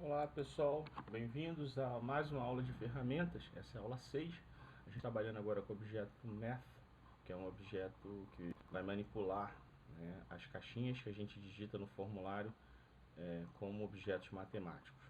Olá pessoal, bem-vindos a mais uma aula de ferramentas. Essa é a aula 6. A gente está trabalhando agora com o objeto math, que é um objeto que vai manipular, né, as caixinhas que a gente digita no formulário como objetos matemáticos.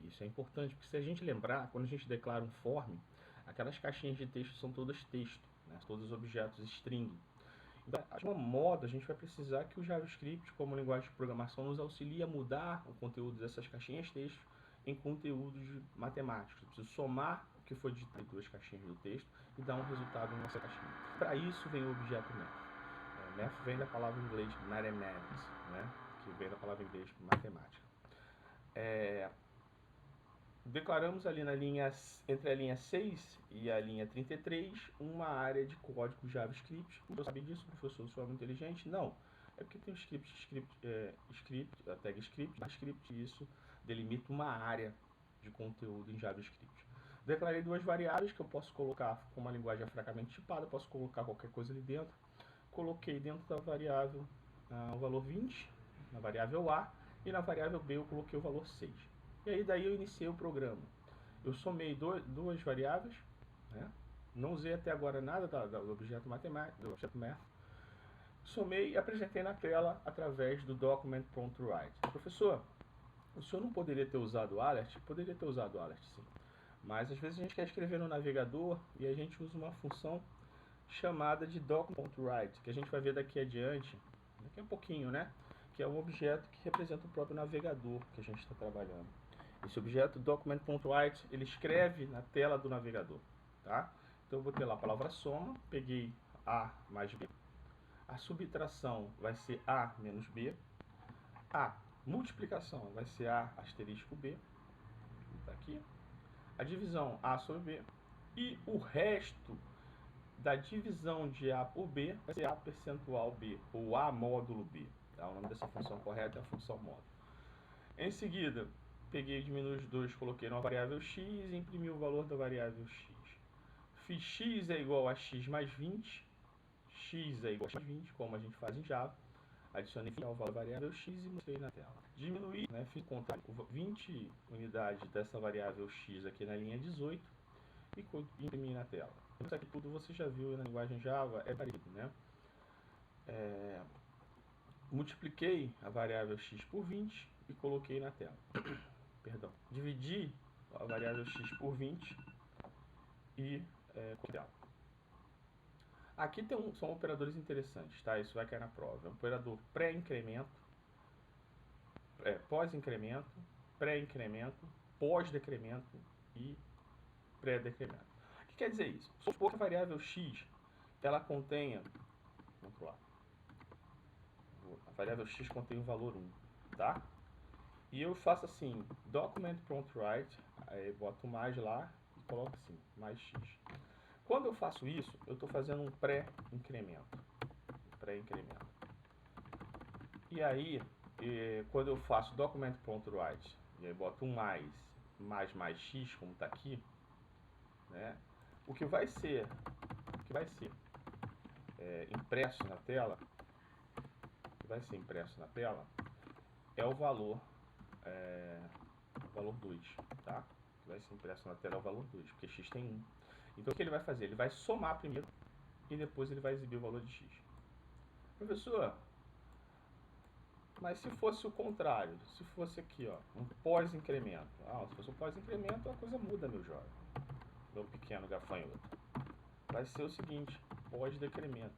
Isso é importante, porque se a gente lembrar, quando a gente declara um form, aquelas caixinhas de texto são todas texto, né, todos objetos string. Então, de uma modo, a gente vai precisar que o JavaScript, como linguagem de programação, nos auxilie a mudar o conteúdo dessas caixinhas de texto em conteúdos matemáticos. Eu preciso somar o que foi dito em duas caixinhas do texto e dar um resultado nessa caixinha. Para isso vem o objeto math. Math vem da palavra em inglês mathematics, né? Que vem da palavra em inglês matemática. Declaramos ali entre a linha 6 e a linha 33 uma área de código JavaScript. Você sabe disso, professor? Eu sou muito inteligente? Não. É porque tem o a tag script, e isso delimita uma área de conteúdo em JavaScript. Declarei duas variáveis que eu posso colocar com uma linguagem francamente tipada, posso colocar qualquer coisa ali dentro. Coloquei dentro da variável o valor 20, na variável A, e na variável B eu coloquei o valor 6. E aí daí eu iniciei o programa. Eu somei duas variáveis, né? Não usei até agora nada do objeto matemático, do objeto math. Somei e apresentei na tela através do document.write. Professor, o senhor não poderia ter usado o alert? Poderia ter usado o alert, sim. Mas às vezes a gente quer escrever no navegador e a gente usa uma função chamada de document.write, que a gente vai ver daqui adiante, daqui a pouquinho, né? Que é um objeto que representa o próprio navegador que a gente está trabalhando. Esse objeto document.write, ele escreve na tela do navegador, tá? Então eu vou ter lá a palavra soma, peguei A mais B. A subtração vai ser A menos B. A multiplicação vai ser A asterisco B. Tá aqui. A divisão A sobre B. E o resto da divisão de A por B vai ser A percentual B, ou A módulo B. Tá? O nome dessa função correta é a função módulo. Em seguida, peguei, diminui os dois, coloquei numa variável x e imprimi o valor da variável x. Fiz x é igual a x mais 20, x é igual a x mais 20, como a gente faz em Java. Adicionei o valor da variável x e mostrei na tela. Diminuí, né, fiz contar 20 unidades dessa variável x aqui na linha 18 e imprimi na tela. Isso aqui tudo você já viu na linguagem Java, é parecido, né? Multipliquei a variável x por 20 e coloquei na tela. Perdão. Dividi a variável x por 20 e coloquei na tela. Aqui são operadores interessantes, tá? Isso vai cair na prova. É um operador pré-incremento, pós-incremento, pré-incremento, pós-decremento e pré-decremento. O que quer dizer isso? Supor que a variável x ela contenha, vamos lá, a variável x contém o valor 1, tá? E eu faço assim, document.write, aí boto mais lá e coloco assim, mais x. Quando eu faço isso, eu estou fazendo um pré-incremento. E aí, quando eu faço document.write, e aí boto um mais x, como está aqui, né? O que vai ser impresso na tela, é o valor 2, tá? O que vai ser impresso na tela é o valor 2, porque x tem 1. Então o que ele vai fazer? Ele vai somar primeiro e depois ele vai exibir o valor de x. Professor, mas se fosse o contrário, se fosse aqui, ó, um pós-incremento. Se fosse um pós-incremento, a coisa muda, meu jovem, meu pequeno gafanhoto. Vai ser o seguinte, pós-incremento.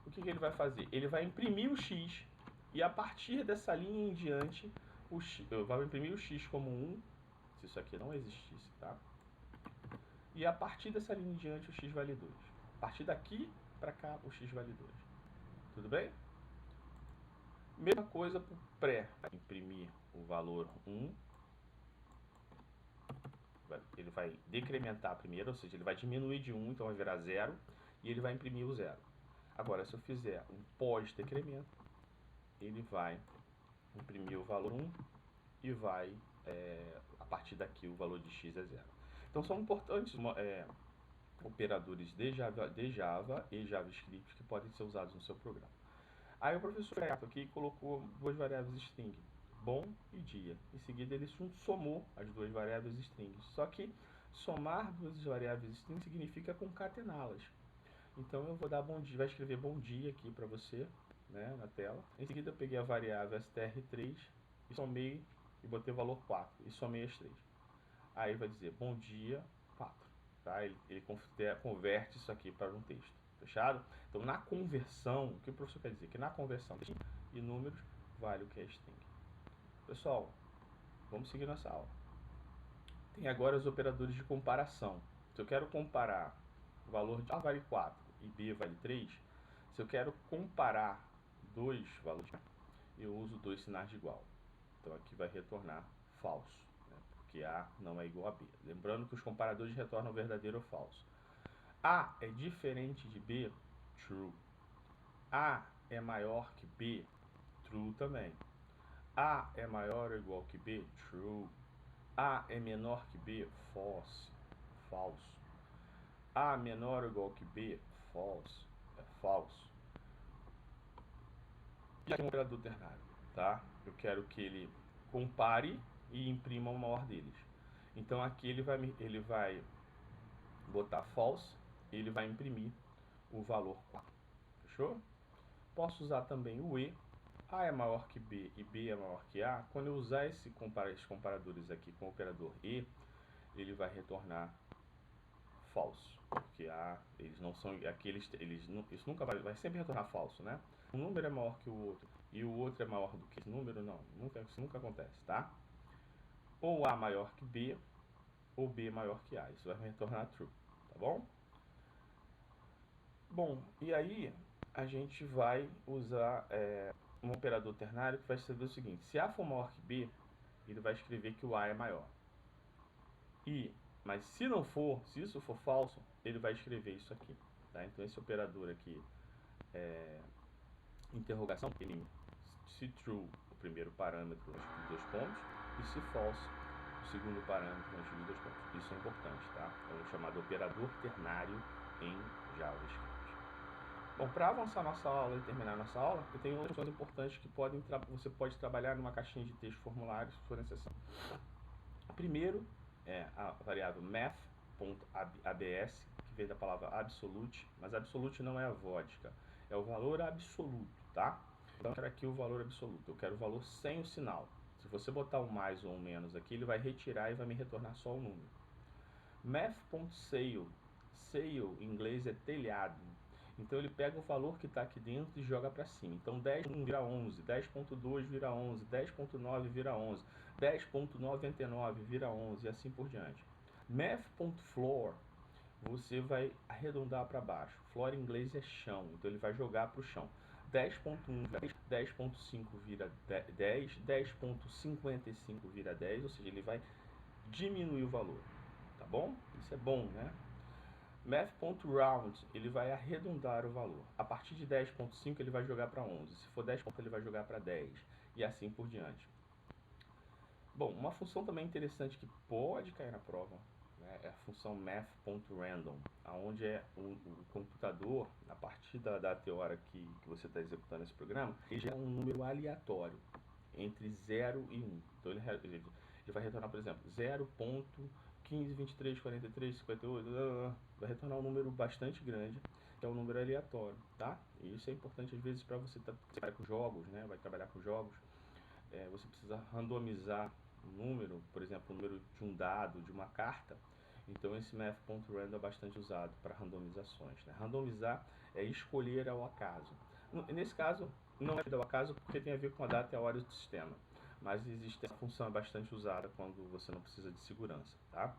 O que ele vai fazer? Ele vai imprimir o x e a partir dessa linha em diante, eu vou imprimir o x como 1, se isso aqui não existisse, tá? E a partir dessa linha em diante, o x vale 2. A partir daqui para cá, o x vale 2. Tudo bem? Mesma coisa para o pré. Imprimir o valor 1. Ele vai decrementar primeiro, ou seja, ele vai diminuir de 1, então vai virar 0. E ele vai imprimir o 0. Agora, se eu fizer um pós-decremento, ele vai imprimir o valor 1 e vai, a partir daqui, o valor de x é 0. Então, são importantes operadores de Java e JavaScript que podem ser usados no seu programa. Aí o professor aqui colocou duas variáveis string, bom e dia. Em seguida ele somou as duas variáveis strings. Só que somar duas variáveis strings significa concatená-las. Então eu vou dar bom dia, vai escrever bom dia aqui para você, né, na tela. Em seguida eu peguei a variável str3 e somei e botei o valor 4 e somei as três. Aí vai dizer bom dia 4, tá? Ele converte isso aqui para um texto, fechado? Então na conversão, o que o professor quer dizer? Que na conversão de e números vale o que é string. Pessoal, vamos seguir nossa aula. Tem agora os operadores de comparação. Se eu quero comparar o valor de A vale 4 e B vale 3, se eu quero comparar dois valores, eu uso dois sinais de igual. Então aqui vai retornar falso, né? Porque A não é igual a B. Lembrando que os comparadores retornam verdadeiro ou falso. A é diferente de B, true. A é maior que B, true também. A é maior ou igual que B, true. A é menor que B, false, falso. A menor ou igual que B, false, é falso. E aqui é um operador ternário, tá? Eu quero que ele compare e imprima o maior deles. Então aqui ele vai botar false e ele vai imprimir o valor 4. Fechou? Posso usar também o E. A é maior que B e B é maior que A. Quando eu usar esses comparadores aqui com o operador E, ele vai retornar falso, porque eles não são aqueles, isso nunca vai sempre retornar falso, né? Um número é maior que o outro e o outro é maior do que esse número, não, isso nunca acontece, tá? Ou A maior que B ou B maior que A, isso vai retornar true, tá bom? Bom, e aí a gente vai usar um operador ternário que vai escrever o seguinte: se A for maior que B, ele vai escrever que o A é maior. Mas se não for, se isso for falso, ele vai escrever isso aqui, tá? Então esse operador aqui interrogação, ele, se true, o primeiro parâmetro antes de dois pontos, e se false, o segundo parâmetro antes de dois pontos. Isso é importante, tá? É um chamado operador ternário em JavaScript. Bom, para avançar nossa aula e terminar nossa aula, eu tenho outras coisas importantes que você pode trabalhar numa caixinha de texto formulário, se for necessário. Primeiro é a variável math.abs, que vem da palavra absolute, mas absolute não é a vodka, é o valor absoluto, tá? Então eu quero aqui o valor absoluto, eu quero o valor sem o sinal. Se você botar um mais ou um menos aqui, ele vai retirar e vai me retornar só o número. Math.sale, sale em inglês é telhado, então ele pega o valor que está aqui dentro e joga para cima. Então 10.1 vira 11, 10.2 vira 11, 10.9 vira 11, 10.99 vira 11 e assim por diante. Math.floor, você vai arredondar para baixo. Floor em inglês é chão, então ele vai jogar para o chão. 10.1 vira 10, 10.5 vira 10, 10.55 vira 10, ou seja, ele vai diminuir o valor, tá bom? Isso é bom, né? Math.round, ele vai arredondar o valor. A partir de 10.5 ele vai jogar para 11. Se for 10 pontos, ele vai jogar para 10. E assim por diante. Bom, uma função também interessante que pode cair na prova, né, é a função math.random, onde o computador, a partir da hora que você está executando esse programa, ele gera um número aleatório entre 0 e 1. Então ele vai retornar, por exemplo, 0.15, 23, 43, 58, vai retornar um número bastante grande, que é um número aleatório, tá? E isso é importante às vezes para você trabalhar com jogos, né? Vai trabalhar com jogos, você precisa randomizar um número, por exemplo, o número de um dado, de uma carta. Então esse math.random é bastante usado para randomizações, né? Randomizar é escolher ao acaso. Nesse caso, não é ao acaso porque tem a ver com a data e a hora do sistema. Mas existe essa função, é bastante usada quando você não precisa de segurança, tá?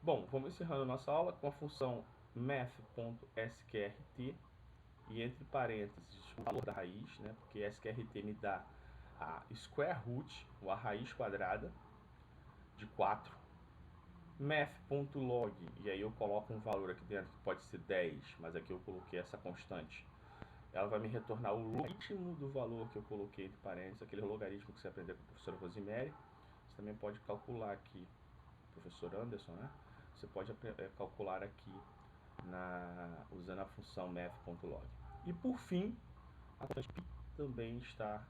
Bom, vamos encerrando a nossa aula com a função math.sqrt e entre parênteses o valor da raiz, né? Porque sqrt me dá a square root, ou a raiz quadrada de 4. Math.log, e aí eu coloco um valor aqui dentro que pode ser 10, mas aqui eu coloquei essa constante. Ela vai me retornar o logaritmo do valor que eu coloquei entre parênteses, aquele logaritmo que você aprendeu com a professora Rosemary. Você também pode calcular aqui, professor Anderson, né? Você pode calcular aqui usando a função math.log. E por fim, a constante π também está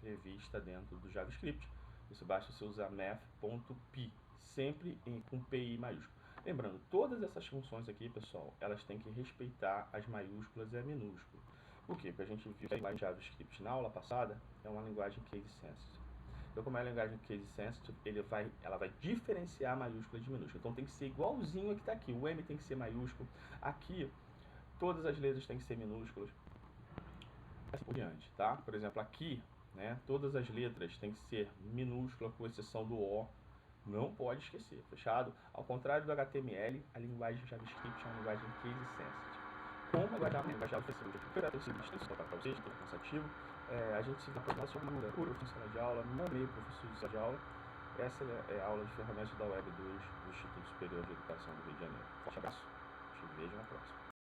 prevista dentro do JavaScript. Isso basta você usar math.py, sempre com PI maiúsculo. Lembrando, todas essas funções aqui, pessoal, elas têm que respeitar as maiúsculas e a minúscula. Por quê? Porque a gente viu que a linguagem JavaScript na aula passada é uma linguagem case sensitive. Então, como é a linguagem case sensitive, ela vai diferenciar maiúscula de minúscula. Então, tem que ser igualzinho a que está aqui. O M tem que ser maiúsculo. Aqui, todas as letras têm que ser minúsculas. Assim por diante, tá? Por exemplo, aqui, né, todas as letras têm que ser minúscula, com exceção do O. Não pode esquecer, fechado? Ao contrário do HTML, a linguagem JavaScript é uma linguagem case sensitive. Como a linguagem JavaScript para vocês, estou cansativo, a gente se vê para o próximo professor sala de aula, no meio professor de sala de aula. Essa é a aula de ferramentas da Web 2 do Instituto Superior de Educação do Rio de Janeiro. Forte abraço, te vejo na próxima.